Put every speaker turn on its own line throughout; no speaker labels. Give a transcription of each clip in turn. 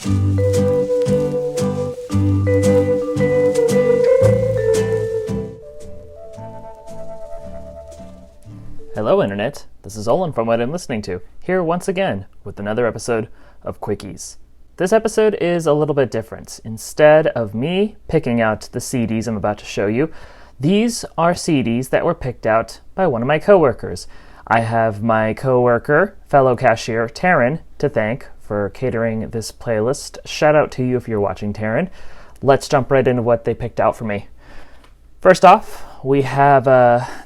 Hello Internet, this is Olin from What I'm Listening To, here once again with another episode of Quickies. This episode is a little bit different. Instead of me picking out the CDs I'm about to show you, these are CDs that were picked out by one of my coworkers. I have my coworker, fellow cashier, Taryn, to thank for catering this playlist. Shout out to you if you're watching, Taryn. Let's jump right into what they picked out for me. First off, we have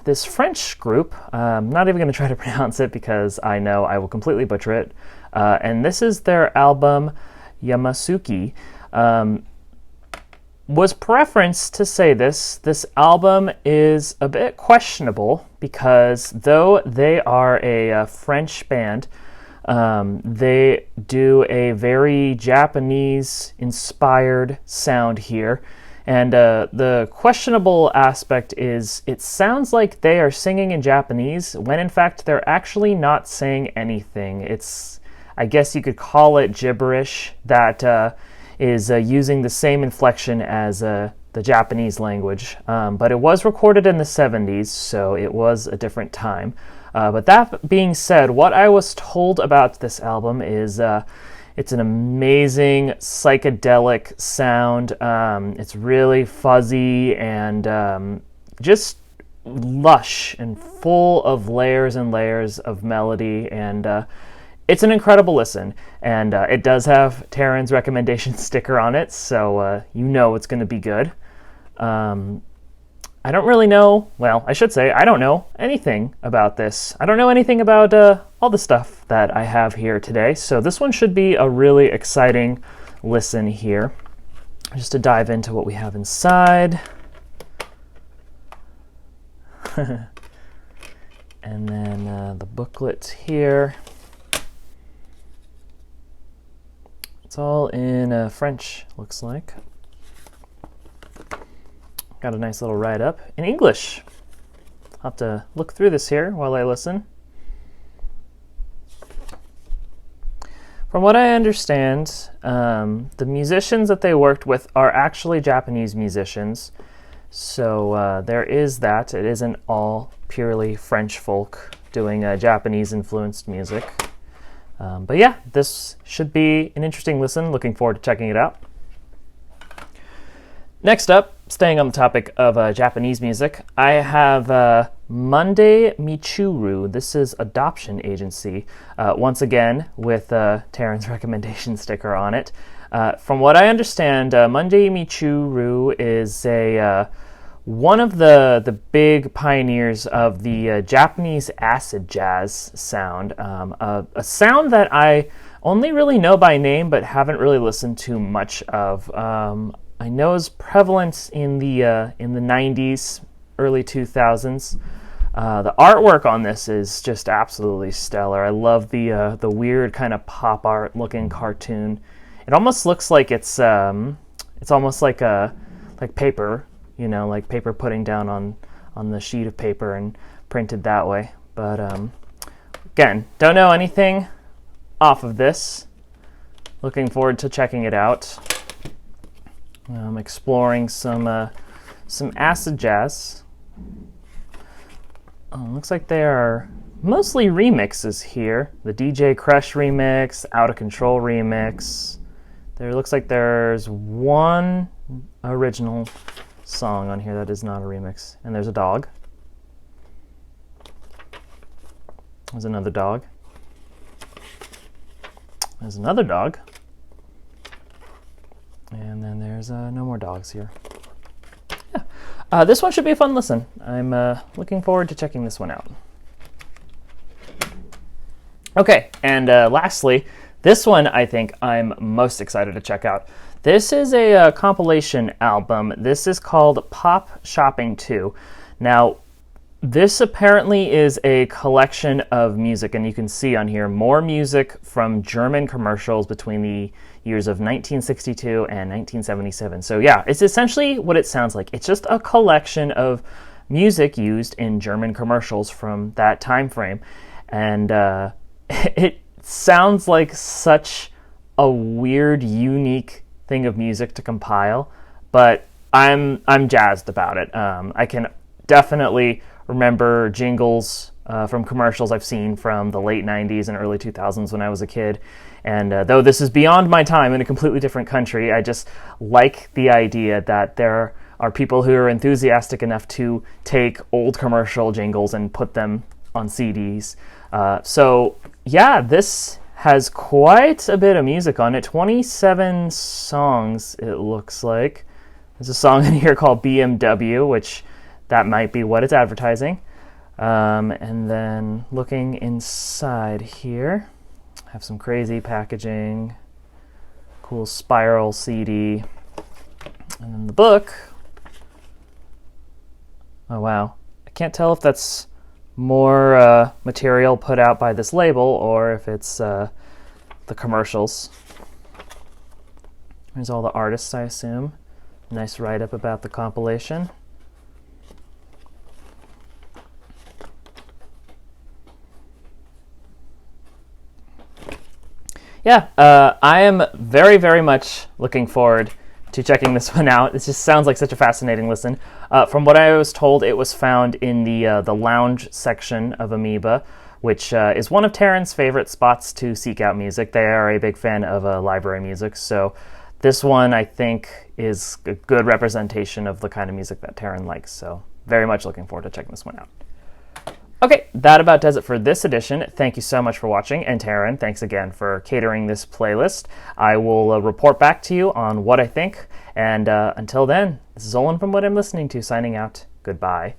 this French group. I'm not even going to try to pronounce it because I know I will completely butcher it. And this is their album, Yamasuki. Was preferenced to say this album is a bit questionable because though they are a French band, they do a very Japanese-inspired sound here. And the questionable aspect is it sounds like they are singing in Japanese when in fact they're actually not saying anything. It's, I guess you could call it gibberish that is using the same inflection as the Japanese language. But it was recorded in the 70s, so it was a different time. But that being said, what I was told about this album is it's an amazing psychedelic sound. It's really fuzzy and just lush and full of layers and layers of melody. And it's an incredible listen. And it does have Taryn's recommendation sticker on it, so you know it's going to be good. I don't really know, well, I should say, I don't know anything about this. I don't know anything about all the stuff that I have here today, so this one should be a really exciting listen here. Just to dive into what we have inside. And then the booklet here. It's all in French, looks like. Got a nice little write-up in English. I'll have to look through this here while I listen. From what I understand, the musicians that they worked with are actually Japanese musicians. So there is that. It isn't all purely French folk doing Japanese-influenced music. But yeah, this should be an interesting listen. Looking forward to checking it out. Next up, staying on the topic of Japanese music, I have Monday Michiru. This is Adaoption Agency, once again with Taryn's recommendation sticker on it. From what I understand, Monday Michiru is one of the big pioneers of the Japanese acid jazz sound, a sound that I only really know by name but haven't really listened to much of. I know is prevalent in the 90s, early 2000s. The artwork on this is just absolutely stellar. I love the weird kind of pop art looking cartoon. It almost looks like it's almost like paper, you know, like paper putting down on the sheet of paper and printed that way. But again, don't know anything off of this. Looking forward to checking it out. I'm exploring some acid jazz. Looks like there are mostly remixes here. The DJ Crush remix, Out of Control remix. There looks like there's one original song on here that is not a remix. And there's a dog. There's another dog. There's another dog. And then there's no more dogs here. Yeah, this one should be a fun listen. I'm looking forward to checking this one out. Okay, and lastly, this one I think I'm most excited to check out. This is a compilation album. This is called Popshopping 2. Now, this apparently is a collection of music, and you can see on here more music from German commercials between the years of 1962 and 1977. So yeah, it's essentially what it sounds like. It's just a collection of music used in German commercials from that time frame. And it sounds like such a weird, unique thing of music to compile, but I'm jazzed about it. I can definitely remember jingles from commercials I've seen from the late 90s and early 2000s when I was a kid. And though this is beyond my time in a completely different country, I just like the idea that there are people who are enthusiastic enough to take old commercial jingles and put them on CDs. So yeah, this has quite a bit of music on it. 27 songs, it looks like. There's a song in here called BMW, which that might be what it's advertising. And then looking inside here, have some crazy packaging, cool spiral CD, and then the book. Oh wow, I can't tell if that's more material put out by this label or if it's the commercials. There's all the artists, I assume. Nice write-up about the compilation. Yeah, I am very, very much looking forward to checking this one out. It just sounds like such a fascinating listen. From what I was told, it was found in the lounge section of Amoeba, which is one of Taryn's favorite spots to seek out music. They are a big fan of library music, so this one, I think, is a good representation of the kind of music that Taryn likes. So very much looking forward to checking this one out. Okay, that about does it for this edition. Thank you so much for watching, and Taryn, thanks again for catering this playlist. I will report back to you on what I think, and until then, this is Olin from What I'm Listening To, signing out. Goodbye.